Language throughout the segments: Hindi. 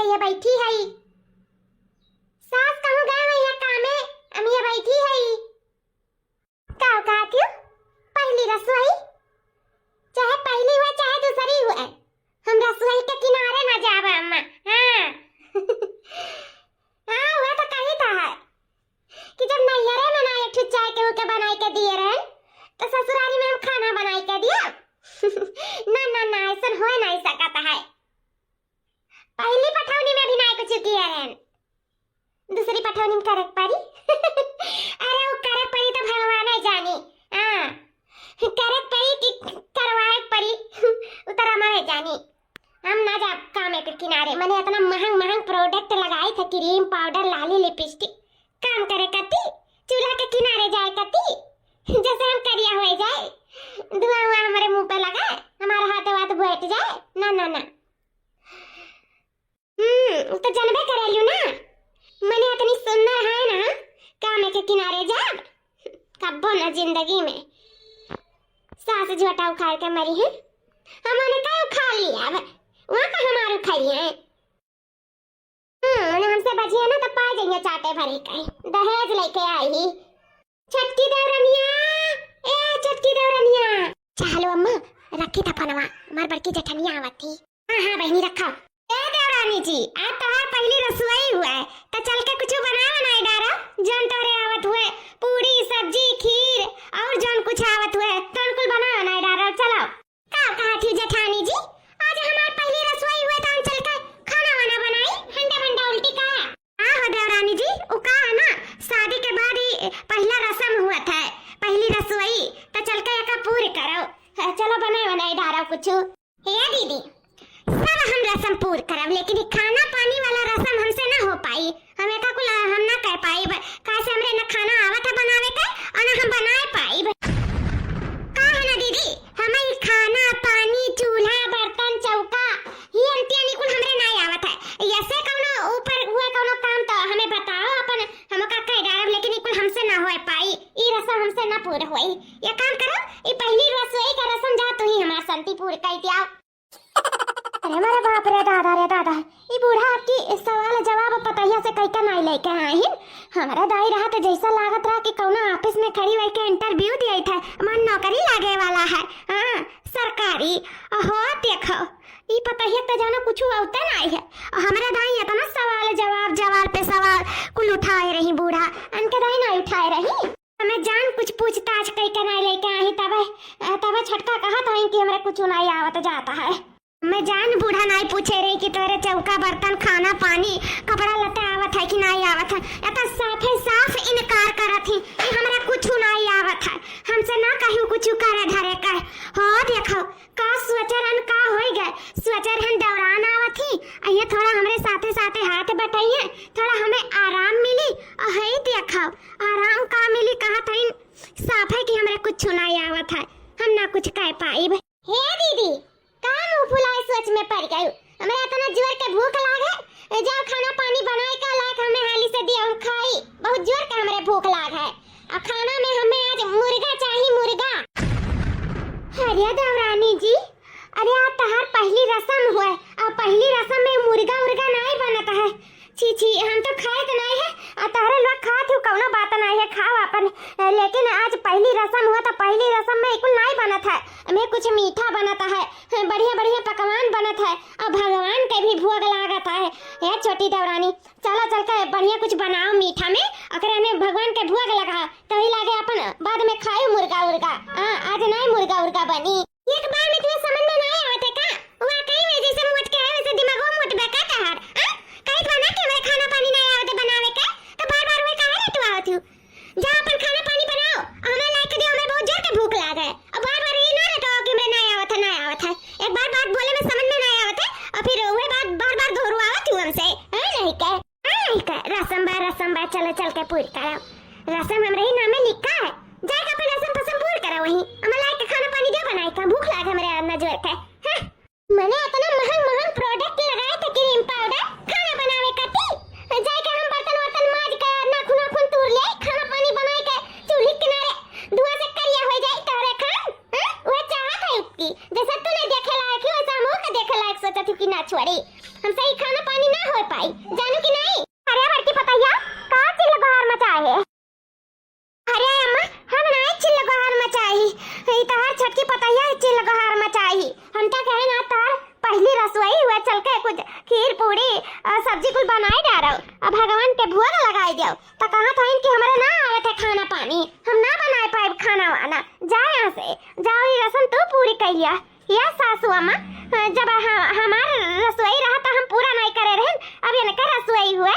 के ये बैठी है। सास कहूँ गए भैया कामे, हम ये बैठी है। का कहती हूँ पहली रसोई, चाहे पहली हुआ चाहे दूसरी हुआ, हम रसोई के किनारे ना जावे अम्मा। हाँ हाँ वह तो कही था है कि जब नैहरे में ना एक चाय के बनाई के दिए रहे तो ससुराली में हम खाना बनाई के दिया। ना ना ना ऐसा हो नहीं सकता है। पहली पठौनी में भी नहीं कुछ किया है, दूसरी पठौनी में करे पड़ी। अरे वो करे पड़ी तो भगवान ही जानी। हाँ करे पड़ी कि करवाए पड़ी उतरा मैं जानी। हम ना जा काम के किनारे, मैंने इतना महंग महंग प्रोडक्ट लगाई थे, क्रीम पाउडर लाली लिपस्टिक, काम करे कती चूल्हा के किनारे जाए कती जैसे हम करिया हो जाए, धुआं हुआ हमारे मुंह पे लगा, हमारा हाथ वाथ बैठ जाए। ना ना ना तो जनबे करेलू ना, मैंने इतनी सुंदर है ना काम के किनारे जा कब्बो ना जिंदगी में। सास झोटा उखाड़ के मरी है, हमने क्या उखाड़ लिया अब वहाँ का हमारे खाई है। हमसे बचिए ना तो पा जाएंगे चाटे भरी का दहेज लेके आई। छटकी देवरनिया, ए छटकी देवरनिया, चलो अम्मा रखी था फनवा, हमार बड़की जेठनिया आवत थी। हाँ हाँ बहनी रखा। ए देवरानी जी आज तोहार पहली रसोई हुआ है तो चल के कुछ बनावा नहीं डारा, जौन तोरे आवत हुए पूरी सब्जी खीर और जौन कुछ आवत हुए तौन कुल बनावा नहीं डारा। चलो का कहा थी जेठानी जी आज हमार पहली रसोई हुए तो हम चल के खाना वाना बनाई, हंडा बंडा उल्टी का। हाँ हो देवरानी जी वो का है ना शादी के बाद ही पहला रस्म हुआ था पहली रसोई, तो चल के एक पूरी करो। चलो बनाए बनाए डारा कुछ। हे दीदी सब हम रस्म पूरी करब, लेकिन खाना पानी वाला रस्म हमसे ना हो पाई, हमें का कुल हम ना कर पाई कैसे हमरे ना खाना आवत है बनावे के और ना हम बनाए पाई। का है ना दीदी हमें खाना पानी चूल्हा बर्तन चौका ये अंतियानी कुल हमरे ना आवत है। ऐसे कोनो ऊपर हुआ कोनो काम तो हमें बताओ अपन हम का कह डालब, लेकिन कुल हमसे ना हो पाई, ई रस्म हमसे ना पूरा होई। ये काम करो ई पहली रसोई का रस्म जा तू ही हमार संति पूरी कर दिया। अरे मेरे बाप रे दादा ये बूढ़ा आपकी सवाल जवाब पतैया से कई का नहीं लेके आए हैं। हमारा दाई रहा तो जैसा लागत रहा कि कौनो ऑफिस में खड़ी हुई के इंटरव्यू दिया था, मन नौकरी लागे वाला है। हाँ सरकारी हो देखो ये पतैया तो जाना कुछ होता नहीं है। हमारा दाई इतना सवाल जवाब पे सवाल कुल उठाए रही, बूढ़ा अनके दाई नहीं उठाए रही। हमें जान कुछ पूछताछ कई का नहीं लेके आई, तब छटका कहा था कि हमारे कुछ नहीं आवत जाता है। मैं जान बूढ़ा नहीं पूछे रही कि तेरे चौका बर्तन खाना पानी कपड़ा लत्ता आवत है कि नहीं आवत है, या तो साफ इनकार करत ही कि हमरा कुछ नहीं आवत है, हमसे ना कहियो कुछ करे धरे का। हो देखो का स्वचरन का होई गए, स्वचरन दौरान आवत ही ये थोड़ा हमरे साथे साथे हाथ बटाइए, थोड़ा हमें आराम मिली। है देखो आराम का मिली कहा था साफ है कि हमरे कुछ नहीं आवत है, हम ना कुछ कह पाई। हे दीदी काम फुलाए सोच में पड़ गई, हमें इतना जोर के भूख लागे, जाओ खाना पानी बनाए का लायक हमें हाली से दिया हम खाई, बहुत जोर के हमारे भूख लाग है। और खाना में हमें आज मुर्गा चाहिए मुर्गा। अरे देवरानी जी अरे आज तहार पहली रस्म हुआ और पहली रस्म में मुर्गा नहीं बनता है। छी हम तो खाए तो नहीं है और तहरे लोग खात हो कौनो बात नहीं है, खाओ अपन, लेकिन आज पहली रस्म हुआ तो पहली रस्म में कुल नहीं बनत है, हमें कुछ मीठा बनता है, बढ़िया पकवान बनत है और भगवान के भी भोग लागत है। ये छोटी देवरानी चलो चल के बढ़िया कुछ बनाओ मीठा में, अगर हमें भगवान के भोग लगा तभी लागे अपन बाद में खाए मुर्गा उर्गा। आज नहीं मुर्गा उर्गा बनी। एक बार में तुम्हें समझ में नहीं आवत है का? वाकई में जैसे मोट के है वैसे दिमागो मोट बेका तहार। कहीं बना के हमें खाना पानी नहीं आवत बनावे के तो बार-बार वे काहे लेटो आवत हो? जा अपन खाना पानी बनाओ, हमें लायक दियो, हमें बहुत जोर के भूख लागे और बार-बार ये ना लेटो कि मैं नहीं आवत है। एक बार बात बोले में समझ में नहीं आवत है और फिर वही बात बार-बार दोहराओ आवत हो हमसे। नहीं के रस्म बा चलो चल के पूरी करो। रस्म हमरे ही नाम में लिखा है, जाके अपन रस्म पसंद पूरी करो, वही हमें लायक खाना पानी दे बनाई का भूख लागे हमरे अंदर जोर के। मैंने इतना महंग प्रोडक्ट लगाए थे क्रीम पाउडर खाना बनावे कती, जाके हम बर्तन माज के नाखून तोड़ ले खाना पानी बनाए के चूल्हे किनारे धुआं से करिया हो जाए तोरे खान। वो चाहत है उसकी जैसा तूने देखे लायक है वैसा हम के देखे लायक सोचत कि ना छोड़ी। हमसे ही खाना पानी ना हो पाई, जानू कि नहीं? अरे बड़की पतैया का चिल्ला बहार मचाए है? अरे अम्मा हम ना चिल्ला बहार मचाई, ई तहार छटकी पतैया चिल्ला बहार मचाई। हम तो कहे ना तार पहली रसोई हुआ चल के कुछ खीर पूरी सब्जी कुछ बनाए डारो, अब भगवान के भोग लगाई दियो तो कहां था इनके हमारे ना आवत है खाना पानी, हम ना बनाए पाए खाना वाना। जा यहाँ से जाओ, ये रसम तू पूरी कर लिया या सासू अम्मा? जब हमार रसोई रहा तो हम पूरा नहीं करे रहे, अब ये का रसोई हुए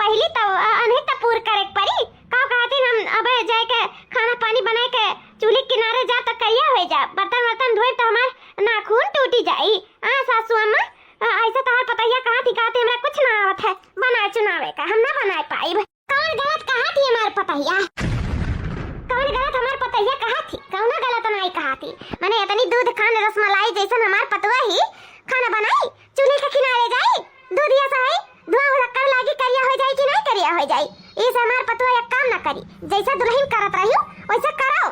पहली तो अनेक तो पूरा करे पड़ी। का कहते हम अब जाए के खाना पानी बनाए के चूल्हे किनारे जा तो करिया हो जा, बर्तन वर्तन धोए तो हमार नाखून टूटी जाई। सासू अम्मा ऐसा तहार पतैया कहाँ थी? कहते हमरा कुछ ना आवत है बनाए चुनावे का, हम ना बनाए पाई। कौन गलत कहा थी हमार पतैया? कौन गलत हमार पतैया कहा थी? कौन गलत नहीं कहा थी? मैंने इतनी दूध खान रसमलाई जैसन हमार पतवा ही खाना बनाई, चूल्हे के किनारे जाई, दूध या सहाई धुआं रखकर लागी करिया हो जाई कि नहीं करिया हो जाई? इस हमार पतवा एक काम ना करी, जैसा दुल्हन करत रही वैसा करो,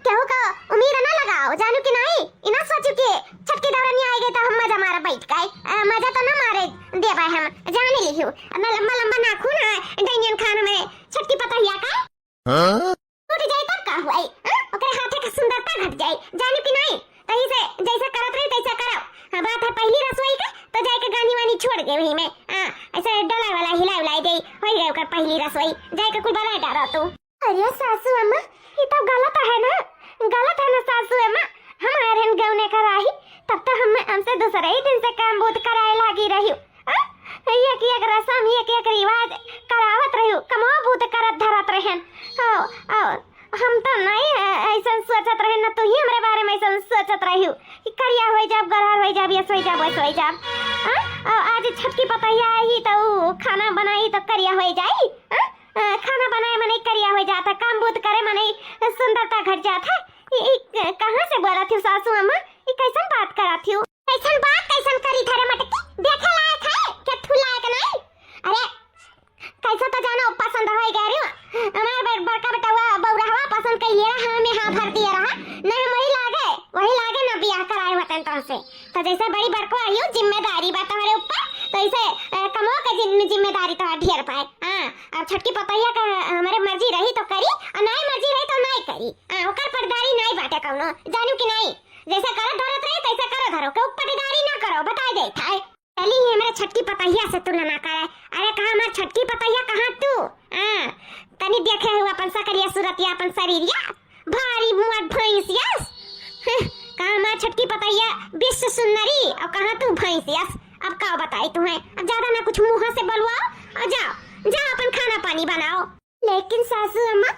केहू का उम्मीद ना लगाओ, जानू कि नहीं? इना सोचू के छटकी दौरानी आई गई तो हम मजा मारा बैठ गए, मजा तो ना मारे देबा हम जाने लिखियो ना लंबा लंबा नाखून है डैनियन खान में छटकी पतैया का टूट जाए तब का हुई, ओकरे हाथे का सुंदरता घट जाए, जानू कि नहीं? तही से जैसा करत रही तैसा करो। बात है पहली रसोई का तो जाके गानी वानी छोड़ दे वही में, ऐसे डला वाला हिला उलाई दे होई गए ओकर पहली रसोई, जाके कुल बना डालो तू। अरे सासू अम्मा ये तो गलत है ना, गलत है ना सासू अम्मा? हम आयरन गौने कराही तब तो हमसे दूसरे ही दिन से काम बहुत कराए लागी रही, एक रसम एक रिवाज करावत रही, कमो बहुत करत धरत रहन। हम तो नहीं ऐसा सोचत रहे ना, तू ही हमारे बारे में ऐसा सोचत रही कि करिया हो जाब गरहर हो जाब, ये सोई जाब वैसे हो जाब। आज छटकी पतैया आई तो खाना बनाई तो करिया हो जाई, खाना बनाए मने करिया हो जाता, काम बहुत करे मने सुंदरता घट जाता। कहाँ से बोला थी सासू अम्मा? ये कैसन बात करा थी? कैसन बात कैसन करी थारे मटकी? देखे लायक है क्या? ठू लायक नहीं? अरे कैसा तो जानो पसंद हो गई रे, हमारे बड़का बेटा हुआ बौरावा पसंद कर लिया, हमें हाँ भर दिया रहा ना, वही लागे ना बियाह कराए वतन तो से, तो जैसे बड़ी बड़को आई हो जिम्मेदारी बा तुम्हारे ऊपर, तो ऐसे कमो के जिम्मेदारी तो ढेर पाए। अब छटकी पतैया का हमारे मर्जी रही तो करी और नहीं मर्जी रही तो नहीं करी, ओकर पर्दारी नहीं बाटे कौनो, जानू कि नहीं? जैसा करो धरत रहे तैसा करो धरो, के पर्दारी ना करो, बताई दे था चली है मेरे छटकी पतैया से तुलना करे। अरे कहा हमार छटकी पतैया कहाँ तू? तनी देखे हुआ अपन सकरिया सूरतिया अपन शरीरिया भारी मुआ भैंसिया, कहा हमार छटकी पतैया विश्व सुंदरी और कहाँ तू भैंसिया? अब का बताई तुम्हें? अब ज्यादा ना कुछ मुंह से बलवाओ और जाओ अपन खाना पानी बनाओ। लेकिन सासू अम्मा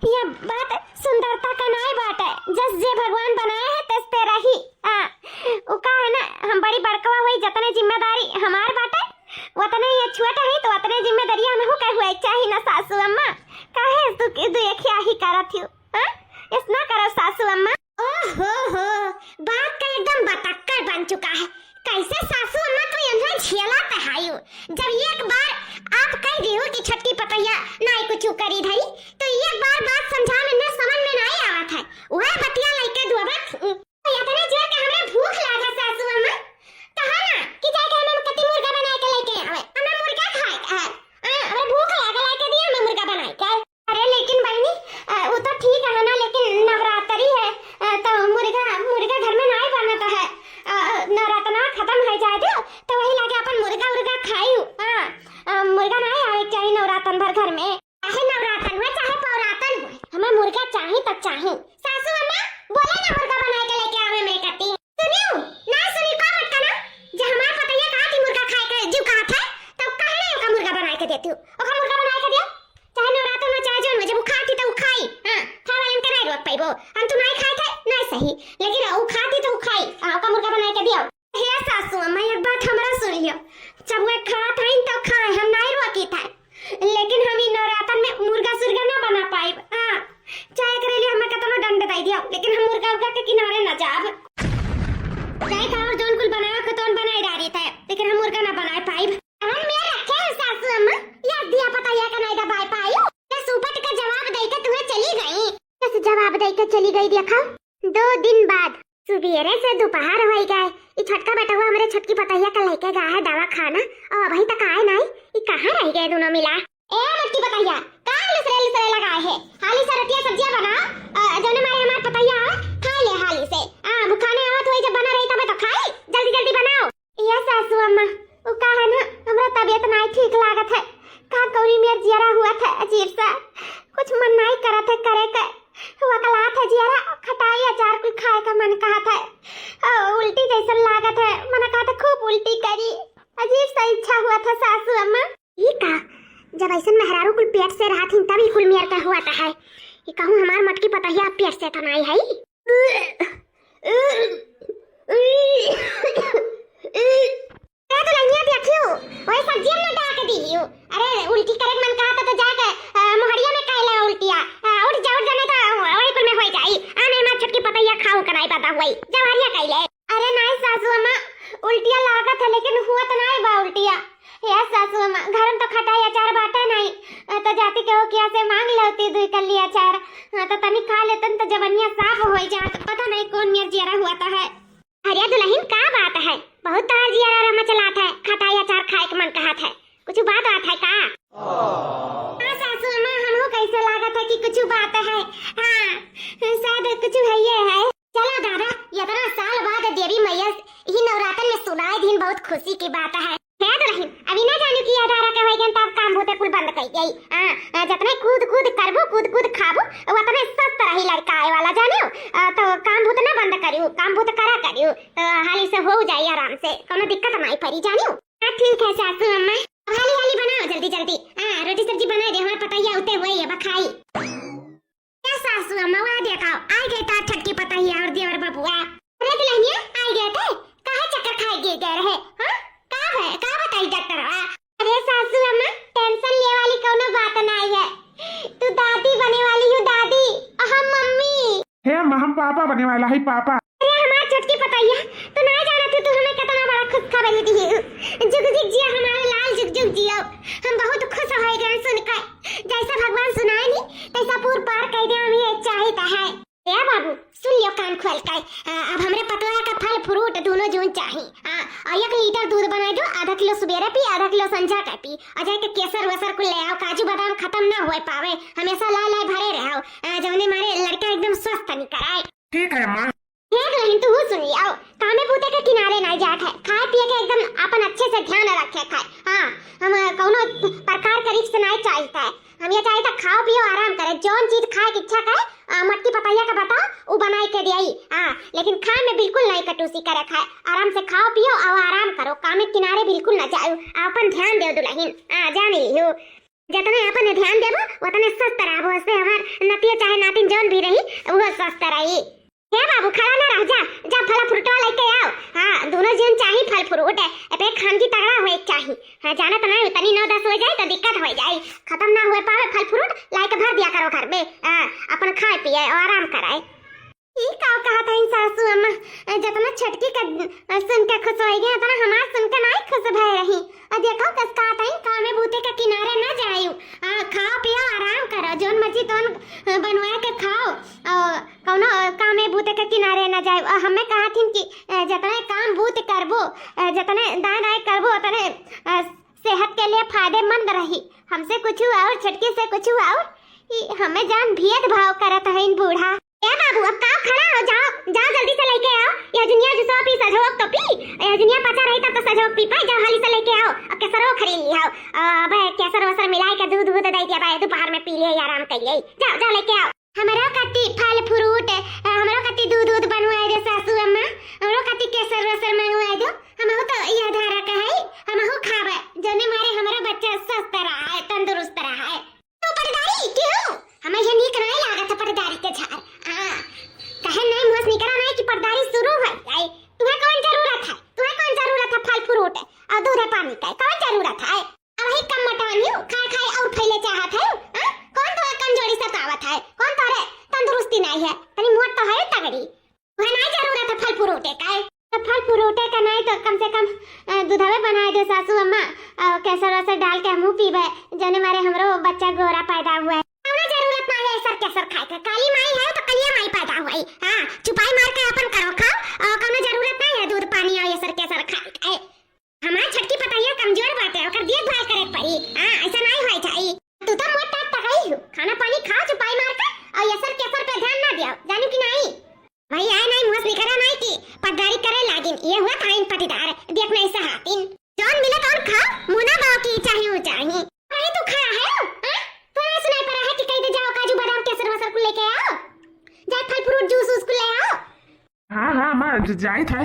ये बात सुंदरता का नहीं बात है, जस जे भगवान बनाया है तस पे रही, वो का है ना, हम बड़ी बड़कवा हुई जतने जिम्मेदारी हमार बाटे उतने ही छोटा है तो उतने जिम्मेदारी हम हो के हुए चाहिए ना सासू अम्मा? काहे तू देखिया ही करत हो? इतना करो सासू अम्मा। ओहो बात का एकदम बतक्कर बन चुका है, कैसे सासू अम्मा तू यहाँ झेला पहायू? जब एक बार आप कह दी हो कि छटकी पतैया नहीं कुछ करी धरी तो एक बार बात समझा में ना समझ में नहीं आवत है, वह बतिया लेके दुआबा इतने जोर के हमें भूख लागा सासू अम्मा, कहा ना कि जाके हमें कति मुर्गा बना के लेके आवे, हमें मुर्गा खाए है, हमें भूख लागा लेके दिया हमें मुर्गा बनाए के। अरे लेकिन बहनी वो तो ठीक है ना, लेकिन नवरात्रि है तो मुर्गा घर में नहीं बनता है, नवरात्रा खत्म हो जाए तो वही लाके अपन मुर्गा खाई बाहर हो गए। ये छोटका बेटा हुआ हमारे छोटकी पतैया का लेके गया है दवा खाना और अभी तक आए नहीं। ये कहाँ रह गए दोनों मिला। ए मोटकी पतैया कहाँ लुसरे लगाए है। हाली से रोटियां सब्जियां बना जौने मारे हमार पतैया खा ले हाली से। भूखाने आवत हुई जब बना रही तब तो खाई। जल्दी जल्दी बनाओ। ये सासू अम्मा वो कहा ना हमरा तबीयत नहीं ठीक लागत है। का कौरी मेर जियारा हुआ था अजीब सा कुछ मन नहीं करत है करे का हुआ कलात है जियारा खटाई अचार कोई खाए का मन कहा था। उल्टी जैसा लागत है मन कहा था खूब उल्टी करी। अजीब सा इच्छा हुआ था सासू अम्मा। ये का जब ऐसा मेहरारू कुल पेट से रहा थी तभी कुल मेर का हुआ था है। ये कहूँ हमार मटकी पतैया पेट से तो नहीं है। तो लंगिया देखियो वही सब्जी में डाल के दियो। अरे उल्टी करे मन कहा था तो जाके मोहरिया में काइला उल्टिया उठ जाने तो वही पर में हो जाई। आने मां छटकी पतैया खाऊ कराई पता हुई जवारिया काइले। अरे नहीं सासू अम्मा उल्टिया लागत है लेकिन हुआ तो नहीं बा उल्टिया। या सासू अम्मा घर में तो खटाई अचार बाटा नहीं तो जाती के हो किया से मांग लेती दुई कल्ली अचार तो तनी खा लेतन तो जवनिया साफ हो जात। पता नहीं कौन मेर जियारा हुआ था है। अरे दुल्हन का बात है बहुत तार जियारा रमा चलात है खटाई अचार खाए के मन कहत है कुछ बात है का। हाँ सासू अम्मा हमको कैसे लागत है कि कुछ बात है। हाँ शायद कुछ है ये है। चलो दादा इतना साल बाद देवी मैया ही नवरात्र में सुनाए दिन बहुत खुशी की बात है। दुल्हन अभी ना जाने की आधारा के होई तब काम होते कुल बंद कर गई। जतने कूद करबो कूद खाबो उतने स्वस्थ रही लड़का आए वाला जानो तो काम भूत ना बंद करियो काम भूत करा करियो तो हाली से हो जाए आराम से कोनो दिक्कत नहीं पड़ी जानियो। ठीक है सासू अम्मा हाली बनाओ जल्दी जल्दी। रोटी सब्जी बना दे हमारे पतैया उते हुए अब खाई। क्या सासू अम्मा वहां देखाओ आ गए ता छटकी पतैया और देवर बबुआ। अरे दुल्हनिया आ गए थे काहे चक्कर खाए गिर गए रहे। हां का बताई डॉक्टर। अरे सासू अम्मा टेंशन ले वाली कोनो बात नहीं है। तू दादी बने वाली हो दादी हम मम्मी हे हम पापा बने वाला है पापा। अरे हमार छोटकी पतैया तू ना जाना तू हमें कितना बड़ा खुश खबर दी है। जुग जुग जिया हमारे लाल जुग जुग जियो। हम बहुत खुश हो गए सुनकर जैसा भगवान सुनाए नहीं तैसा पूर पार कर दे हम ये चाहता है। ए बाबू सुन लियो कान खोल कर अब हमरे पतोया का फल फ्रूट दोनों जून चाहिए। 1 लीटर दूध बना दो आधा किलो सुबेरे पी आधा किलो संझा का पी अजय के केसर वसर को ले आओ काजू बादाम खत्म ना हो पावे हमेशा लाए भरे रहो जवने मारे लड़का एकदम स्वस्थ नहीं कराए। ठीक है मां। एक लाइन तू सुन लियो कामे बूते के किनारे नहीं जात है खाए पिए के एकदम अपन अच्छे से ध्यान रखे खाए। हाँ हम कोनो प्रकार का रिस्क नहीं चाहता है। हम ये चाहता खाओ पियो आराम करे जौन चीज खाए की इच्छा करे मटकी पतैया का बताओ वो बनाई के दियाई। लेकिन खाए में बिल्कुल नहीं कटूसी करे खाए आराम से खाओ पियो और आराम करो कामे किनारे बिल्कुल ना जाओ अपन ध्यान दे दुल्हन। जान लियो जितने अपन ध्यान देबो उतने स्वस्थ रहबो उससे हमार नतिया चाहे नातिन जौन भी रही वो स्वस्थ रही। हे बाबू खड़ा ना रह जा फल फ्रूट लेके आओ। हाँ दोनों जन चाहिए फल फ्रूट है खान की तगड़ा हुए चाहिए। हाँ जाना तो नहीं तनी 9-10 हो जाए तो दिक्कत हो जाए खत्म ना हुए पावे फल फ्रूट लाके भर दिया करो घर में अपन खाए पिए और आराम कराए। ये का कहा था इन सासू अम्मा जितना छटकी का सुन के खुश हो गए उतना हमार सुन के नहीं खुश भय रही। देखो कस कहा था कामे बूते के किनारे ना जाइयो खाओ पियो आराम करो जोन मर्जी तोन बनवा के खाओ कौनो कामे बूते के किनारे ना जाए। हमें कहा थी कि जितने काम बूत करबो जितने दाएं करबो उतने सेहत के लिए फायदेमंद रही। हमसे कुछ और छटकी से कुछ और हमें जान भेदभाव करत है इन बूढ़ा। ए बाबू अब का खड़ा हो जाओ जल्दी से लेके आओ ये दुनिया जो पी सजोक तो पी ये दुनिया पचा रही तब तो सजोक पी पाए जाओ हाली से लेके आओ अब केसरो खरीद लिया अब केसर वसर मिलाए के दूध दे दिया भाई दोपहर में पी लिए आराम कर लिए जाओ लेके आओ। हमरो कति फल फ्रूट हमरो कति दूध बनवाए दो सासू अम्मा हमरो कति केसर वसर मंगवाए दो हमहु तो ये धारा का है हमहु खावे जने मारे हमारा बच्चा स्वस्थ रहा है तंदुरुस्त रहा है। तो परदारी क्यों हमें ये नीक नहीं लागत परदारी के झार कहे नहीं मुझ निकरा नहीं कि परदारी शुरू हो जाए। तुम्हें कौन जरूरत है फल फ्रूट और दूध पानी का कौन जरूरत है। अब ही कम मटानी खाए और फैले चाहत है कौन तो कमजोरी सतावत है कौन तोरे तंदुरुस्ती नहीं है तनी मोट तो है तगड़ी वह नहीं जरूरत है फल फ्रूट का तो फल फ्रूट का नहीं तो कम से कम दूधवे बनाए दे सासू अम्मा केसर वसर डाल के मुंह पीबे जने मारे हमरो बच्चा गोरा पैदा हुआ है। जरूरत नहीं है सर केसर खाए के काली माई है तो कलिया माई पैदा का हुई। हां चुपाई मार के अपन करो खाओ और कोनो जरूरत नहीं है दूध पानी और ये सर के सर खाए। हमार छटकी पतैया कमजोर बाटे ओकर देखभाल करे पड़ी। हां ऐसा नहीं होई चाहिए। तू तो मोट टाट तकाई हो खाना पानी खा चुपाई मार के और ये सर के सर पे ध्यान ना दियो जानू कि नहीं। भाई आए नहीं मुहस निकरा नहीं की पटदारी करे लागिन ये हुआ टाइम पटीदार देख नहीं सहातिन जौन मिले तौन खा मुना बाव की चाहिए चाहिए। अरे तू खा है हां थोड़ा सुनाई पड़ा है कि कहीं दे जाओ काजू बादाम केसर वसर को लेके आओ जाए फल फ्रूट जूस उसको ले आओ। हाँ हाँ माँ जाई था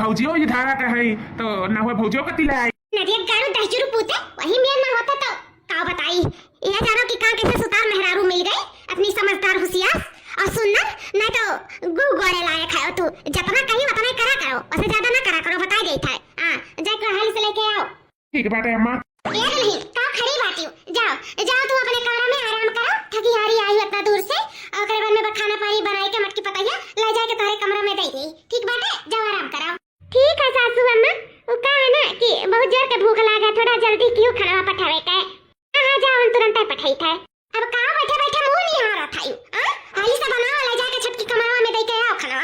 भौजियो ये धारा का है तो ना हुआ भौजियो का तिला आई नदिया गाड़ू 10 जुरू पूते वही मेल ना होता तो का बताई ये जानो कि कहां कैसे सुतार मेहरारू मिल गई अपनी समझदार होशियार और सुनना नहीं तो गु गोड़े लायक है तू जितना कहीं उतना ही करा करो उससे ज्यादा ना करा करो बता गई था। हां जाके हाल से लेके आओ। ठीक बात है अम्मा। ये नहीं का खड़ी बात हूं जाओ जाओ तू अपने कमरे में आराम करो थकी हारी आई हो इतना दूर से और करे बाद में खाना पानी बनाई के मटकी पतैया ले जाके तुम्हारे कमरे में दे दी ठीक बात है जाओ आराम करो। ठीक है सासू अम्मा वो का है ना कि बहुत जोर के भूख लगा थोड़ा जल्दी क्यों खाना पठावे के हां जाओ तुरंत पठाई था अब का बैठे बैठे मुंह नहीं आ रहा था हां हाली से बनाओ ले जाके छटकी कमरा में दे के आओ खाना।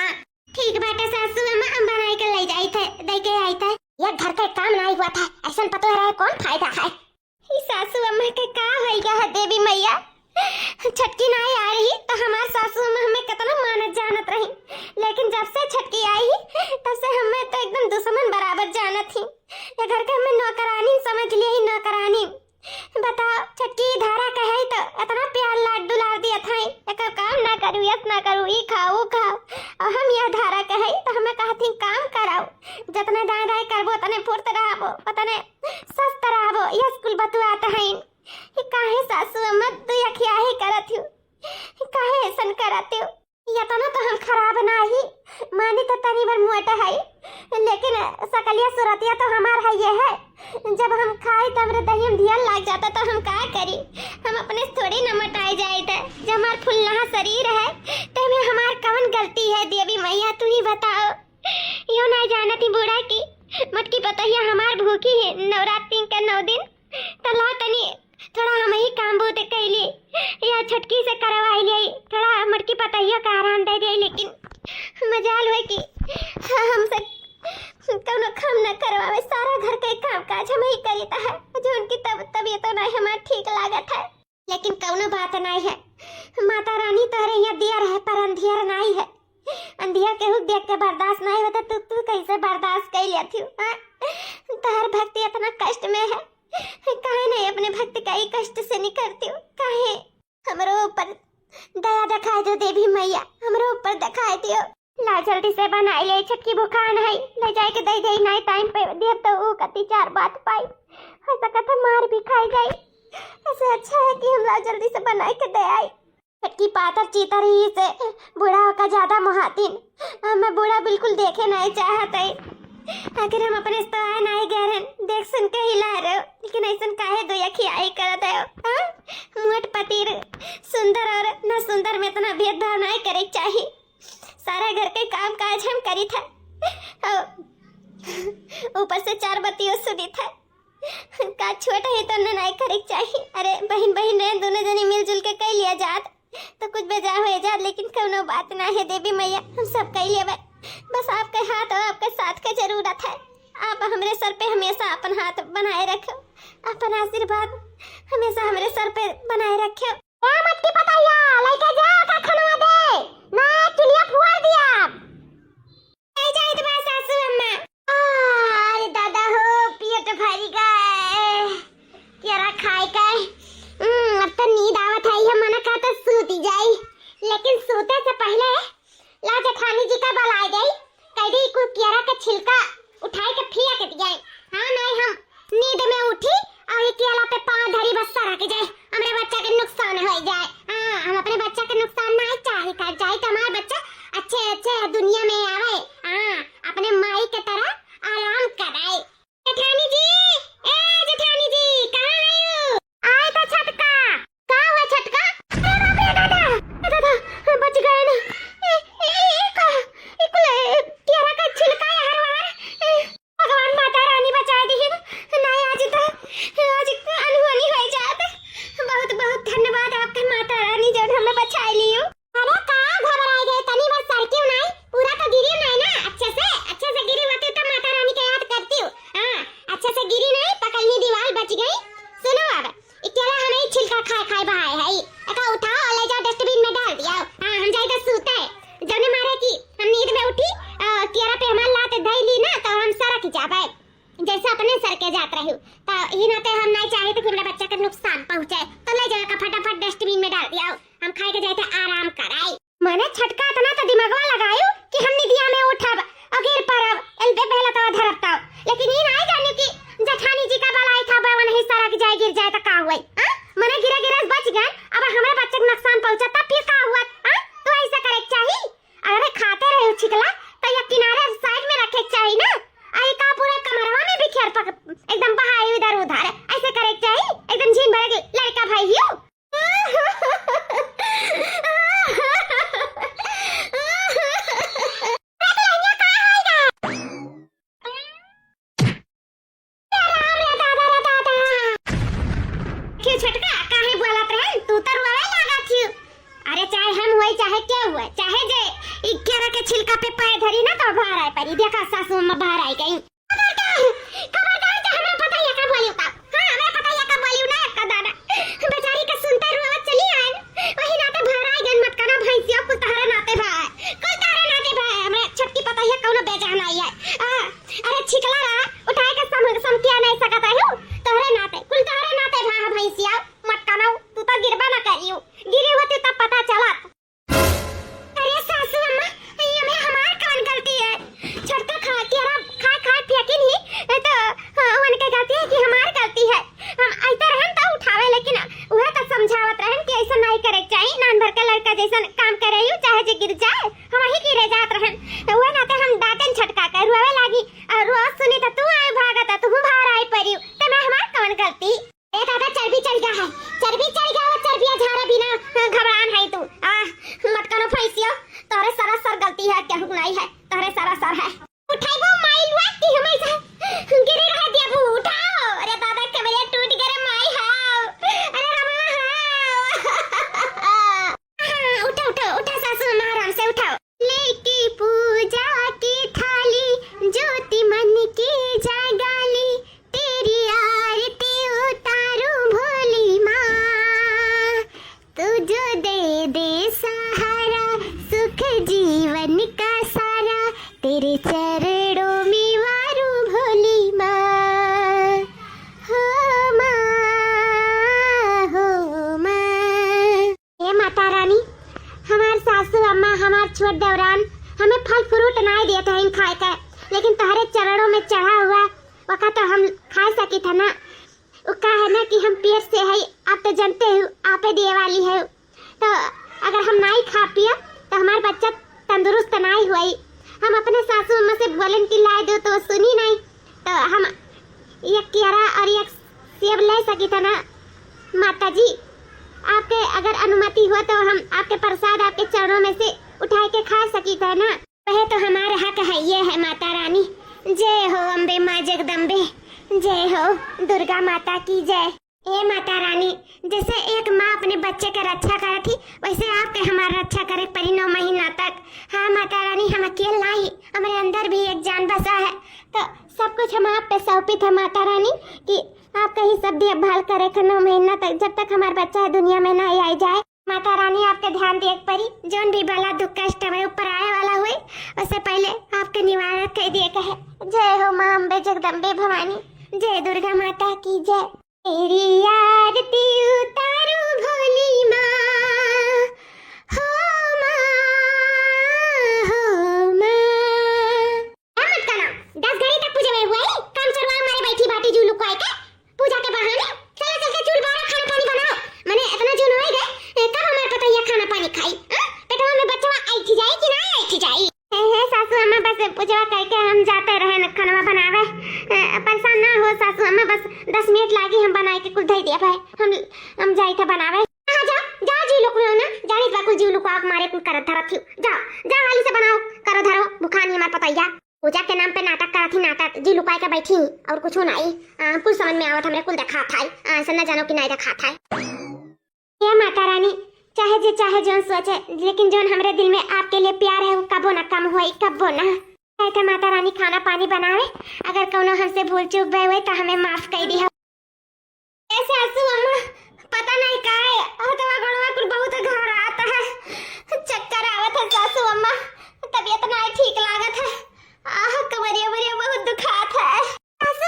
ठीक बात है सासू अम्मा हम बनाई के ले जाई थे दे के आई थे ये घर का काम नहीं हुआ था ऐसा पता रहा कौन फायदा है। सासू अम्मा के का होइगा है देवी मैया छटकी नहीं आ रही तो हमार सासू अम्मा हमें कितना मानत जानत रही लेकिन जब से छटकी आई तब से हमें तो एकदम दुश्मन बराबर जानत थी। ये घर के हमें नौकरानी समझ लिए ही नौकरानी बताओ छटकी धारा कहे तो इतना प्यार लाड दुलार दिया था एक काम ना करूँ यस ना करूँ ये खाओ खाओ और हम यह धारा कहे तो हमें कहती काम कराओ जितना दाई दाई करबो तने फुर्त रहबो पतने स्वस्थ रहबो ये स्कूल बतुआत है ये काहे सासू अम्मा तू यखिया ही करत हूँ काहे ऐसन करत हूँ या तो हम खराब नहीं मानी तो तनी बार मोटा है लेकिन सकलिया सुरतिया तो हमार है ये है जब हम खाए तब रे दही में ध्यान लग जाता तो हम का करी हम अपने थोड़ी न मटाई जाए थे जब हमार फुल्ला शरीर है तो में हमार कौन गलती है देवी मैया तू ही बताओ। यो नहीं जानती बूढ़ा की मटकी पतैया हमार भूखी है नवरात्रि के 9 दिन तला तनी थोड़ा हम ही काम बहुत कैली या छटकी से करवाई ली थोड़ा मटकी पतैया का आराम दे दी लेकिन मजाल हुए कि हमसे कौनो काम न करवावे सारा घर के काम काज हम ही करीता है जो उनकी तबीयत तो नहीं हमार ठीक लागत है लेकिन कौनो बात नहीं है माता रानी तोरे यहाँ दिया रहे पर अंधियार नहीं है अंधिया केहू देख के बर्दाश्त नहीं होता तू कैसे बर्दाश्त कर लेती हूँ तोहर भक्ति इतना कष्ट में है काहे नहीं अपने भक्त का ही कष्ट से निकलती हूँ काहे हमरो ऊपर दया दिखाई दो देवी मैया हमरो ऊपर दिखाई दियो ला जल्दी से बनाई ले छटकी बुखार नहीं ले जाए के दे दे नहीं टाइम पे दे तो वो कति 4 बात पाई ऐसा कथा मार भी खाई गई ऐसे अच्छा है कि हम ला जल्दी से बनाई के दे आई छटकी पातर चीतर ही से बूढ़ा का ज्यादा महातिन मैं बूढ़ा बिल्कुल देखे नहीं चाहते आखिर हम अपने तो आए नहीं गहरन देख सुन के हिला रहे हो लेकिन ऐसा काहे दो या खियाई करत हो मोट पतिर सुंदर और न सुंदर में इतना भेदभाव नहीं करे चाहिए सारा घर के काम काज हम करी था ऊपर से 4 बत्तियों सुनी था का छोटा है तो नहीं करे चाहिए। अरे बहन बहन रे दोनों जने मिलजुल के कह लिया जात तो कुछ बेजा हो जात लेकिन कोनो बात ना है देवी मैया हम सब कह लेबे बस आपके हाथ और आपके साथ की जरूरत है। आप हमारे सर पे हमेशा अपन हाथ बनाए रखो अपन आशीर्वाद हमेशा हमारे सर पे बनाए रखो। ए मटकी पतैया लेके जाओ का खनवा दे ना चुलिया फुआ दिया ए जाए तो बस सासू अम्मा अरे दादा हो पेट भरी गए केरा खाए के अब तो नींद आवत है हम मना कहता सूती जाई लेकिन सोते से पहले ला जेठानी जी का बल आ गई कह दी कुछ केरा का छिलका उठाए के फिया के दिया हां नहीं हम नींद में उठी और ये केला पे पांव धरी बस सरा के जाए हमारे बच्चा के नुकसान हो जाए। हां हम अपने बच्चा के नुकसान नहीं चाहे कर जाए तो हमारा बच्चा अच्छे अच्छे दुनिया में आवे हां अपने माई के तरह आराम कराए। जेठानी जी ए जेठानी जी कहां आए हो आए तो छटका का हुआ छटका अरे बाप रे दादा बच गए ना केरा का छिलका है भगवान माता रानी बचा दी है नहीं आज अनहोनी हो जात बहुत बहुत धन्यवाद आपके माता रानी जो हमें बचा ली हो। अरे का घबराए गए जैसे अपने सर के जात रही तो ही नाते हम नहीं चाहे कि मेरा बच्चा का नुकसान पहुंचे तो ले जाकर फटाफट डस्टबिन में डाल दिया। हम खाए के जाते आराम कराई। मैंने छटका इतना तो दिमागवा लगायो कि हम निदिया में उठब अगेर परब एलबे पहला तो धरता, लेकिन ये नहीं जाने कि जठानी जी का बलाई था बवन हिस्सा रख जाए गिर जाए तो का हुई। हां मने गिरा गिरा बच गए, अब हमारे बच्चे को नुकसान पहुंचा तब फिर का हुआ। हां तो ऐसा करे चाहिए, अरे खाते रहे छिकला तो या किनारे साइड में रखे चाहिए ना। आई का पूरा कमरवा में बिखेर पक एकदम बहाई इधर उधर ऐसे करे चाहिए, एकदम झीन भरे लड़का भाई हियो। छटका काहे बोलत रहे तू तो रोए लगा छी। अरे चाहे हम हुए चाहे क्या हुए चाहे जे 11 के छिलका पे पैर धरी ना तो बाहर आई परी देखा सासू में बाहर आई गई। खबरदार तो हमें पता है का बोलियो का। हां हमें पता है का बोलियो ना का दादा बेचारी का सुनते रोए चली आए वही नाते बाहर आई गन मत करना भैंसिया को तारे नाते भाई कोई तारे नाते भाई हमें छटकी पता है कौन बेजान आई है। अरे छिकला रहा उठाए के समकिया नहीं सकता है तोरे नाते कुल तारे नाते भाई भैंसिया मत करना तू तो गिरबा ना करियो गिरे होते तब पता चला। अरे सासू अम्मा ये में हमार कौन गलती है छटका खा के खा खा फेंके नहीं तो उनके गलती है कि हमार गलती है। हम आइते रहन तो उठावे लेकिन वह तो समझावत रहन कि ऐसा नहीं करे चाहिए नान भर के लड़का जैसा काम करे चाहे जे गिर जाए हम ही गिरे जात रहन वह नाते हम डांटन छटका कर रोवे लागी और रोज सुनी तो तू आए भागत तू बाहर आई पड़ी तो मैं हमार कौन गलती। ए दादा चर्बी चढ़ गया है चर्बी चढ़ गया वो चर्बिया झाड़ा बिना घबरान है तू मत करो फैसियो तोरे सारा सर गलती है क्या नहीं है तोरे सारा सर है। उठाई वो माइल वाती हमें से गिरे रह दिया वो उठाओ। अरे दादा कमरे टूट गए माई हां अरे रमा हां उठो उठो उठा सासू मां आराम से उठाओ। लेके पूजा की थाली ज्योति मन की जगाली तेरी आरती उतारू भोली माँ तुझो दे दे सहारा सुख जीवन का सारा तेरे चरणों में वारू भोली माँ हो माँ। हे माता रानी हमार सासू अम्मा हमार छोट देवरान हमें फल फ्रूट नहीं देते हैं खाए का, लेकिन तुम्हारे चरणों में चढ़ा हुआ वक़्त तो हम खा सकी था ना। वो कहा है ना कि हम पेट से है आप तो जानते हो आपे दिए वाली है तो अगर हम नहीं खा पिया तो हमारा बच्चा तंदुरुस्त नहीं हुई। हम अपने सासू अम्मा से बोलन कि ला दो तो सुनी नहीं तो हम एक केरा और एक सेब ले सकी था ना। माता जी आपके अगर अनुमति हो तो हम आपके प्रसाद आपके चरणों में से उठा के खा सकी था ना। वह तो हमारा हक है ये है माता रानी। जय हो अम्बे माँ जगदम्बे जय हो दुर्गा माता की जय। हे माता रानी जैसे एक माँ अपने बच्चे का रक्षा करे थी वैसे आपके हमारा रक्षा करे परी 9 महीना तक। हाँ माता रानी हम अकेले नहीं हमारे अंदर भी एक जान बसा है तो सब कुछ हम आप पे सौंपित है माता रानी कि आपका ही सब देखभाल करे 9 महीना तक जब तक हमारा बच्चा है दुनिया में नहीं आई जाए। माता रानी आपके ध्यान देख परी जोन भी बला दुख कष्ट में ऊपर आए वाला हुए उससे पहले आपके निवारण कर दिए कहे। जय हो माँ अम्बे जगदम्बे भवानी जय दुर्गा माता की जय। तेरी आरती उतारू भोली माँ हो माँ मत करना 10 घड़ी तक पूजा में हुआ है काम चलवा हमारे बैठी बाटी जूलू को आके पूजा के बहाने चलो चल के चूल बारा खाना पानी बनाओ मैंने इतना जून हो गए कब हमारे पता ये खाना पानी खाई पेटवा में बच्चा आई थी जाए कि नहीं आई थी जाए। हे सासू अम्मा बस पूजा करके हम जाते रहे खाना बनावे परेशान ना हो सासू अम्मा बस 10 मिनट लागी हम बनाए के कुछ दे दिया भाई हम जाई थे बनावे। हां जाओ जी लोग हो ना जानी बा कुछ जी लोग आप मारे कुछ करत धरत थी जाओ हाली से बनाओ करो धरो भूखानी हमार पतैया पूजा के नाम पे नाटक करत थी नाटक जी लुकाए के बैठी और कुछ नहीं कुछ समझ में आवत हमरे कुल देखा था ऐसा ना जानो कि नहीं देखा था। ये माता रानी चाहे जोन सोचे लेकिन जोन हमरे दिल में आपके लिए प्यार है वो कबो ना कम होई कबो ना। कहते माता रानी खाना पानी बनावे अगर कोनो हमसे भूल चूक भई हुई तो हमें माफ कर दी। ऐसे सासू अम्मा पता नहीं का है तो गड़वा कुल बहुत घर आता है चक्कर आवत है सासू अम्मा तबीयत नहीं ठीक लागत है कमरिया बहुत दुखात है। सासू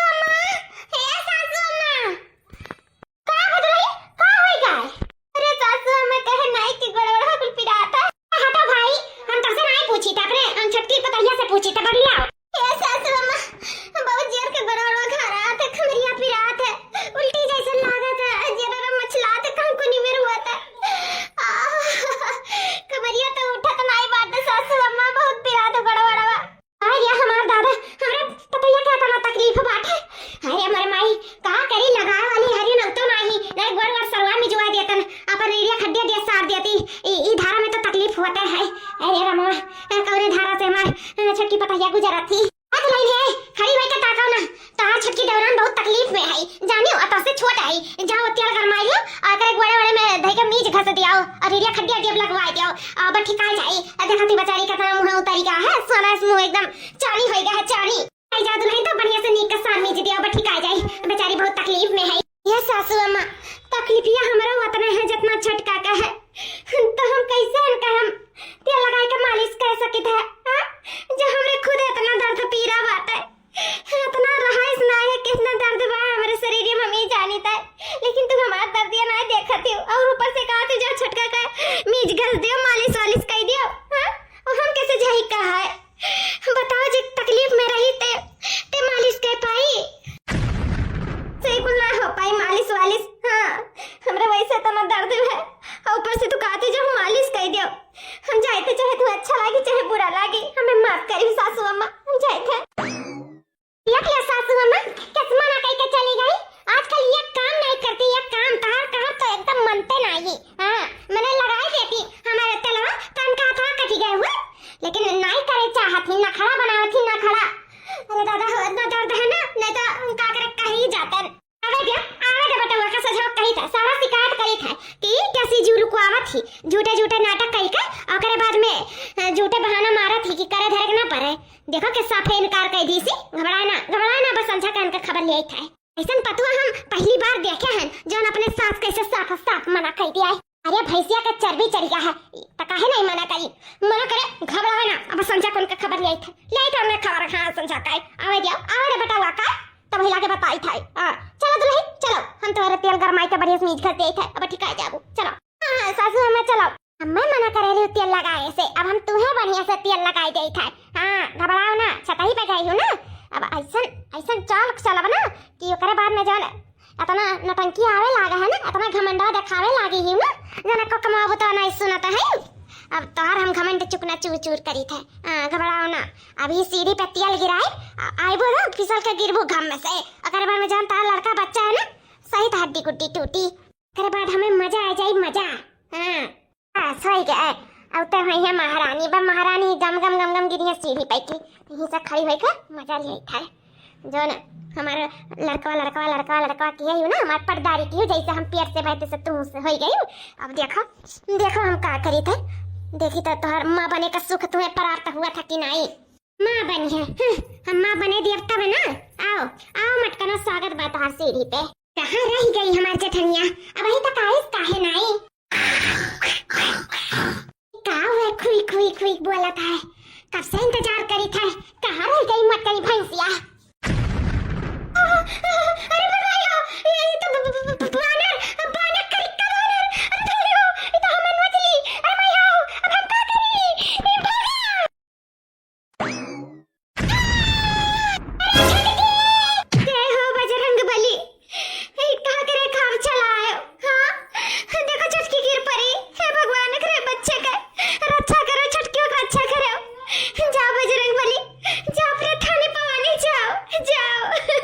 पतैया गुजरत थी। आज लाइन है खड़ी भाई का ताकाव ना तार छटकी दौरान बहुत तकलीफ में है जानियो अत से छोट आई जाओ तेल गरमाइयो और करे गोड़े गोड़े में धई के मीज घस दियाओ और एरिया खड्डिया टेप लगवाई दियाओ अब ठिकाई जाई देखती बेचारी का नाम मुंह तरीका है सोना मुंह एकदम चानी हो गया है चानी आई जा दुल्हन तो बढ़िया से नीक का सान मीज दियाओ बट ठिकाई जाई बेचारी बहुत तकलीफ में है। ये सासू अम्मा तकलीफिया हमरा उतना है जितना छटका का है तो हम कैसे इनका हम तेल लगा के मालिश कर सकित है हां जो हमरे खुद इतना दर्द पीरा बात है इतना रहाइस ना है कितना दर्द बा हमारे शरीर में मम्मी जानी था लेकिन तू हमारा दर्द ये ना देखती हो और ऊपर से कहा तू जो छटका का मीज घस दियो मालिश वालिश कर दियो हां और हम कैसे जाई का है बताओ जी तकलीफ में रही ते मालिश कर पाई सही कुल ना हो पाई मालिश वालिश हां हमरा वैसे तो ना दर्द है और ऊपर से तू कहती जो मालिश कर दियो हम जाते चाहे तू अच्छा लगे चाहे बुरा लगे हमें माफ करी सासू अम्मा हम जाते ये सासू अम्मा कैसे मना कह के चली गई आजकल ये काम नहीं करती ये काम तार कहां तो एकदम मनते नहीं हां मैंने लगाई देती हमारे तलवा कान का था कटी गए हुए लेकिन नहीं करे चाहती ना खड़ा बनावती ना खड़ा अरे दादा हो इतना दर्द है ना नहीं तो हम का करे कहीं जाते आवे बेटा वो का सजा कही था सारा शिकायत करी था कि कैसी जुलू को आवत थी झूठे झूठे नाटक कही का और करे बाद में झूठे बहाना मारा थी कि करे धरक ना पड़े देखो कि साफे इनकार कर दी सी घबराए ना बस समझा के खबर ले आई था ऐसन पतुआ हम पहली बार देखे हैं जो अपने सास कैसे साफ मना कर दिया है अरे भैंसिया का चर्बी चढ़ गया है तो काहे नहीं मना करी मना करे घबराए ना अब समझा कौन का खबर ले आई था हमने खबर हां समझा के आवे बेटा वाका तब हिला के बताई था चलो दुल्हन चलो हम तुम्हारे तेल गरमाई के बढ़िया मीज कर दे थे अब ठीक है जाबू चलो हां सासू हमें चलो मैं मना करे रही तेल लगाए से अब हम तुम्हें बढ़िया से तेल लगाई दे था हां घबराओ ना छतही पे गई हूं ना अब ऐसन चाल चलब ना कि ओकरे बाद में जान इतना नटंकी आवे लागा है ना इतना घमंडा दिखावे लागी ही ना जना को कमाबो तो नहीं सुनत है अब तोहर हम घमंड चुकना चूर चूर करी थे घबराओ ना अभी सीढ़ी पे तेल गिराए आइबो ना फिसल के गिरबो घम में से अगर बाद में जान तार लड़का बच्चा है ना सही तो हड्डी गुड्डी टूटी अगर बाद हमें मजा आ जाए मजा हां सही गए अब तो है महारानी बा महारानी गम गम गम गम गिरी सीढ़ी पे की यहीं से खड़ी होई का मजा ले था जो ना हमारा लड़का किया ही ना हमार पर्दारी की जैसे हम पेट से बैठे से तुम से हो गई अब देखो हम का करी थे देखी तो तोहर माँ बने का सुख तुम्हें प्राप्त हुआ था कि नहीं माँ बनी है हम माँ बने देवता में ना आओ मटकना स्वागत बा तोहर सीढ़ी पे कहाँ रह गई हमार जेठनिया अब ही तक आइस काहे नहीं का हुआ खुई बोला था कब से इंतजार करी था कहाँ रह गई मटकनी भैंसिया अरे भगायो ये तो बानर करिका बानर अरे ये तो हमें मछली अरे मैं आओ अब हम का करी ये भागा जय हो बजरंग बली ये कहां करे खाव चलाए हां देखो चटकी गिर पड़ी हे भगवान करे बच्चे का रक्षा करो छटकियों का रक्षा करो जाओ बजरंग बली जाओ अपने थाने पवाने जाओ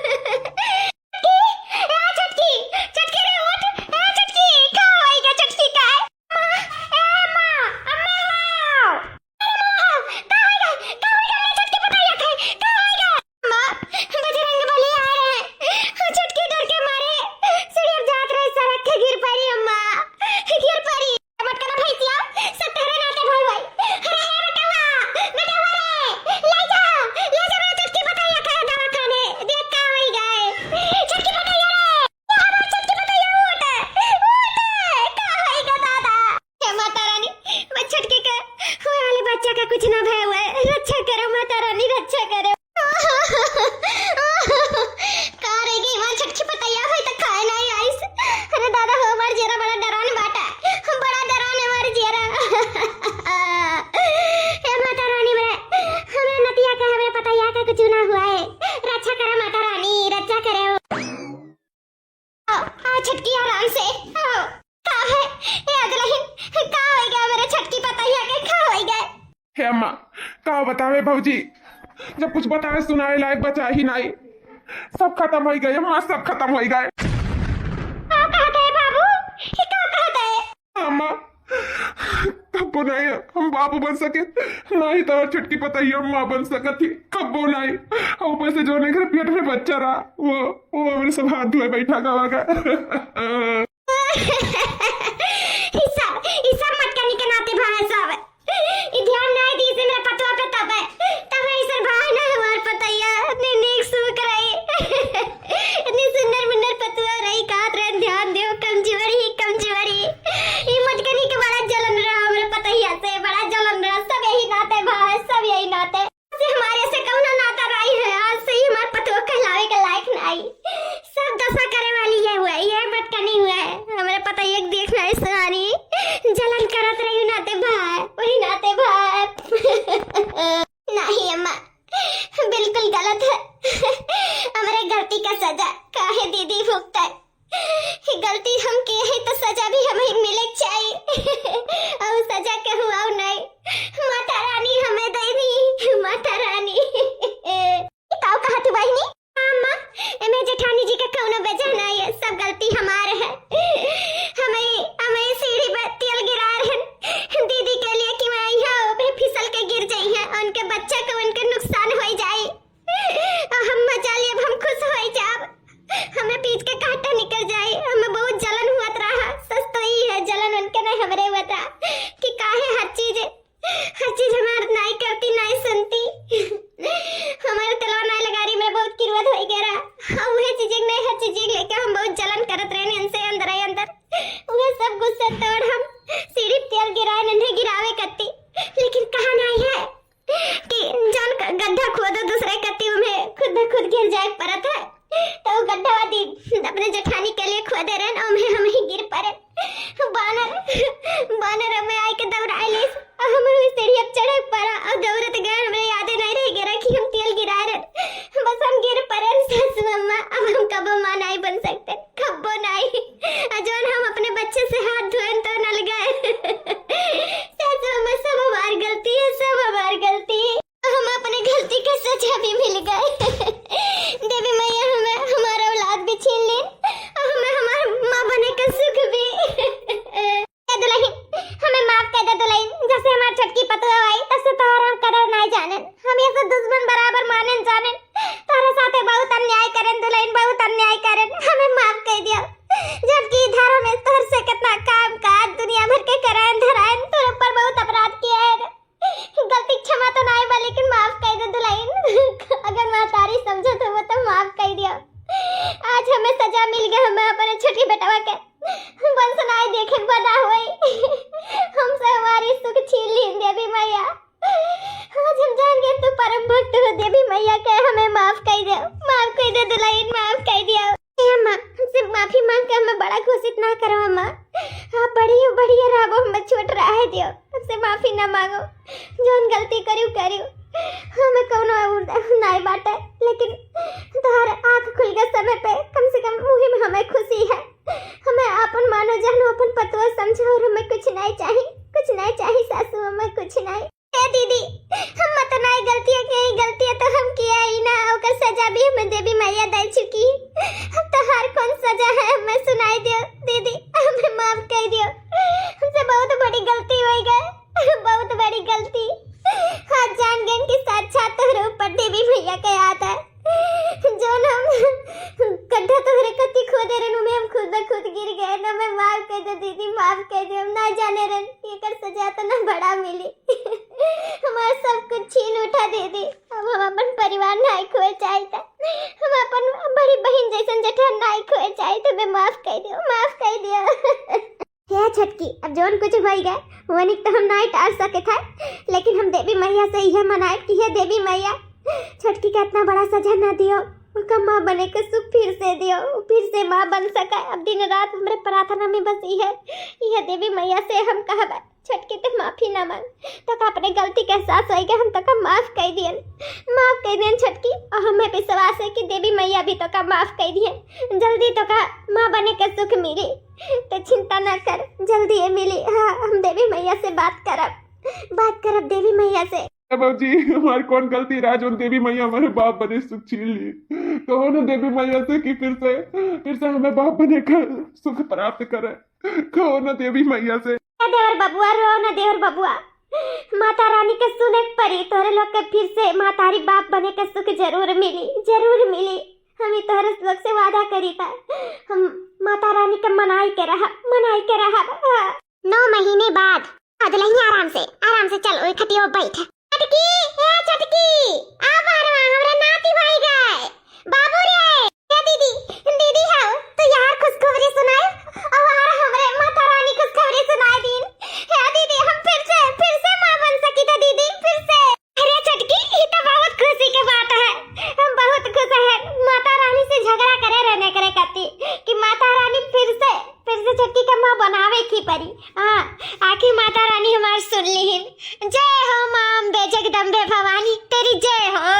अम्मा का बतावे भौजी जब कुछ बतावे सुनाए लायक बचा ही नहीं सब खत्म हो गए अम्मा सब खत्म हो गए बाबू क्या कहते हैं अम्मा कब्बो नहीं हम बाप बन सके, नहीं तो छुटकी पता ही हम माँ बन सकत थी, कब्बो नहीं। और ऊपर से जो नहीं घर पेट में बच्चा रहा वो मेरे सब हाथ धोए बैठा गवा का। इसा मटकनी के नाते भाई सब ये ध्यान नहीं दी से मेरा पतवा पे तब ऐसा भाई ना हमार पतैया अपने नेक सु कराई इतनी सुंदर मुंदर पतवा रही कात रे ध्यान दियो कमजोरी ये मटकनी के बड़ा जलन रहा हमारे पतैया से, बड़ा जलन रहा। सब यही नाते भाई, सब यही नाते से हमारे से कौन नाता रही है। आज से ही हमार पतवा कहलावे के लायक नहीं, सब दशा करे वाली है हुआ ये मटकनी हुआ है। हमारे पतैया के देखना है सहानी जलन करत रही नाते भाई, वही नाते भाई। नहीं अम्मा बिल्कुल गलत है। हमारे गलती का सजा काहे दीदी भुगता है, गलती हम किए हैं तो सजा भी हमें मिले चाहिए। और सजा के हुआ नहीं, माता रानी हमें दे दी, माता रानी। ताऊ कहा तू बहनी? अम्मा एमे जेठानी जी का कौनो बेजा नहीं है, सब गलती हमारे है। हमें सीढ़ी पर तेल गिरा रहे दीदी के लिए कि मैं यहाँ फिसल के गिर जाई है, उनके बच्चा को उनके नुकसान हो जाए। हम मजा लिए हम खुश हो जाब, हमें पीछ के कांटा निकल जाए। हमें बहुत जलन हुआ रहा, सच तो ही है जलन उनके नहीं हमारे हुआ था कि काहे हर चीज हमारे नहीं करती नहीं सुनती। हमारे तलवा नहीं लगा रही, मैं बहुत किरवत हो गया। हम वह चीजें नहीं हर चीजें लेके हम बहुत जलन करत रहे इनसे अंदर वह सब गुस्सा तोड़ हम सीढ़ी तेल गिराए नन्हे गिरावे करती। लेकिन कहा नहीं है कि जौन गड्ढा खोदो दूसरे कत्ती में खुद गिर जाए परत है, तो गड्ढा वादी अपने जेठानी के लिए खोदे रहे और हम ही गिर पड़े। बानर हमें आए के दौड़ाए ले हम सीढ़ी अब चढ़ पड़ा और दौड़त गए। हमें यादें नहीं रह गया कि हम तेल गिरा रहे, बस हम गिर पड़े। सासू अम्मा अब हम कबो माँ नहीं बन सकते, कबो नहीं। जौन हम अपने बच्चे से हाथ धोए तो नल गए। सासू अम्मा सब हमारी गलती है, सब हमारी गलती है। हम अपने गलती का सजा भी मिल गए। देवी मैया हमें हमारा औलाद भी छीन ली और हमें हमारा माँ बने का सुख भी। दुल्हन हमें माफ कर दे दुल्हन, जैसे हमारी छटकी पतवा आई तब से तोहरा हम कदर नहीं जाने, हम ये सब दुश्मन बराबर माने जाने। तोहरे साथे बहुत अन्याय करें दुल्हन, बहुत अन्याय करें, हमें माफ कर दियो। जबकि धारा में तोहर से कितना काम काज दुनिया भर के कराएं धराएं, तोहरे ऊपर बहुत अपराध किया है। गलती क्षमा तो नहीं बा लेकिन माफ कर दे दुल्हन। अगर मैं तारी समझो तो माफ कर दियो। आज हमें सजा मिल गई, हमें अपने छोटी बेटवा के वंश नहीं देखे बना हुई, हमसे हमारी सुख छीन ली देवी मैया। आज हम जान गए तू परम भक्त हो देवी मैया के, हमें माफ कर दे दुल्हन, माफ कर दिया। अम्मा हमसे माफी मांग के हमें बड़ा घोषित ना करो अम्मा, आप बढ़िया रहो, हमें छोट रहा दियो, हमसे माफी ना मांगो। जोन गलती करियो हमें कौनो नहीं बाटे, लेकिन तोहर आँख खुल गए समय पे कम से कम मुही में हमें खुशी है। हमें अपन मानो जानो अपन पतवा समझो और हमें कुछ नहीं चाहिए सासू, हमें कुछ नहीं। ए दीदी हम मत नहीं गलती है तो हम किया ही ना, ओकर सजा भी हमें देवी मैया दे चुकी। हम तो हर कौन सजा है हमें सुनाई दियो दीदी, हमें माफ कर दियो। हमसे बहुत बड़ी गलती हो गई, बहुत बड़ी गलती। आज जान गए कि साक्षात तोहरे ऊपर देवी मैया के आता है। जो हम गड्ढा तोहरे कत्ती खोदे रहे में हम खुद ब खुद गिर गए ना, मैं माफ कर दे दीदी, माफ कर दे। हम ना जाने रन एकर सजा तो ना बड़ा मिली। हमारा सब कुछ छीन उठा दीदी, अब हम अपन परिवार नहीं खोए चाहिए, हम अपन बड़ी बहन जैसन जेठान नहीं खोए चाहिए, तो मैं माफ कर दियो। क्या छटकी अब जोन कुछ हो गए वो नहीं तो हम नहीं टाल सके थे, लेकिन हम देवी मैया से यह मनाए कि हे देवी मैया छटकी का इतना बड़ा सजा ना दियो, उसका माँ बने के सुख फिर से दियो, फिर से माँ बन सका। अब दिन रात हमारे प्रार्थना में बस यह देवी मैया से हम कहब छटकी तो माफी ना मांग, तो का अपने गलती का एहसास हो गया, हम तो का माफ कर दियन छटकी। और हमें विश्वास है कि देवी मैया भी तो का माफ कर दियन, जल्दी तो का माँ बने के सुख मिली, तो चिंता ना कर, जल्दी ये मिली। हाँ हम देवी मैया से बात करब देवी मैया से। बाबूजी हमारी कौन गलती रहा जो देवी मैया हमारे बाप बने सुख छीन ली, कहो ना देवी मैया से कि फिर से हमें बाप बने का सुख प्राप्त करे, कहो ना देवी मैया से। देवर बबुआ रो ना देवर बबुआ, माता रानी के सुने परी तोरे लोग के फिर से मातारी बाप बने के सुख जरूर मिली। हम ही तोहरे लोग से वादा करी था, हम माता रानी के मनाई के रहा 9 महीने बाद अदलही आराम से चल ओए खटियो बैठ। छटकी ए छटकी आ बाहर हमरा नाती भाई गए बाबू रे दीदी हाउ तो यार खुशखबरी सुनाए और हमरे माता रानी खुशखबरी सुनाए दिन। हे दीदी हम फिर से मां बन सकी था दीदी फिर से। अरे छटकी ये तो बहुत खुशी की बात है, हम बहुत खुश हैं। माता रानी से झगड़ा करे रहने करे कहती कि माता रानी फिर से छटकी का मां बनावे की परी। हां आखिर माता रानी हमार सुन ली। जय हो मां अम्बे जगदम्बे भवानी तेरी जय हो।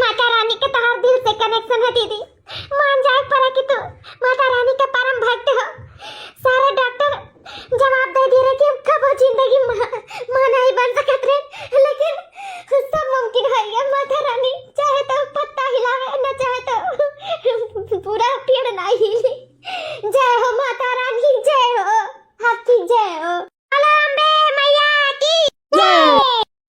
माता रानी के तोहर दिल से कनेक्शन है दीदी, मान जाए पड़ा कि तू माता रानी के परम भक्त हो। सारे डॉक्टर जवाब दे दिए कि कब जिंदगी मां नहीं बन सकत रे, लेकिन सब मुमकिन है ये माता रानी चाहे तो पत्ता हिलावे न चाहे तो पूरा पेड़ ना हिले। जय हो माता रानी जय हो, आपकी जय हो। हेलो अम्बे मैया की जय।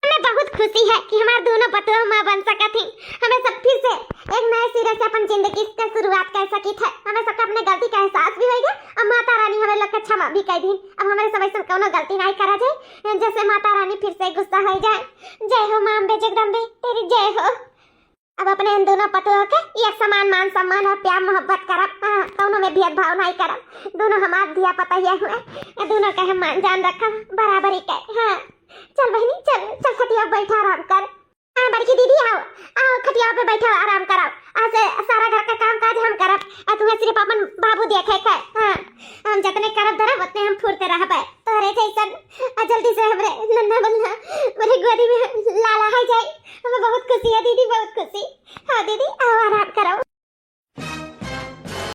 हमें बहुत खुशी है कि हमारे दोनों पतों मां बन सकत हैं। हमें सब फिर से एक नए सिरे से अपन जिंदगी का शुरुआत कर सकी है। हमें सबका अपने गलती का एहसास भी होगा और माता रानी हमें लोग का क्षमा भी कर दी। अब हमारे सब ऐसा कोनो गलती नहीं करा जाए जैसे माता रानी फिर से गुस्सा हो जाए। जय हो मां अम्बे जगदम्बे तेरी जय हो। अब अपने इन दोनों पतों के एक समान मान सम्मान और प्यार मोहब्बत करब, दोनों में भेदभाव नहीं करब। दोनों हमारे धिया पता ही हुए, दोनों का हम मान जान रखब बराबरी के। हाँ चल बहनी चल खटिया बैठा आराम कर। हाँ बड़की दीदी आओ खटिया पे बैठा आराम कराओ। आज सारा घर का काम काज हम करब और तुम्हें सिर्फ अपन बाबू देखे के। हाँ हम जितने करब धरब उतने हम फुरते रहबे तोरे जैसन। जल्दी से हमरे नन्हा बन्ना मेरे गोदी में लाला हो जाए। हमें बहुत खुशी है दीदी बहुत खुशी। हाँ दीदी आओ आराम करो।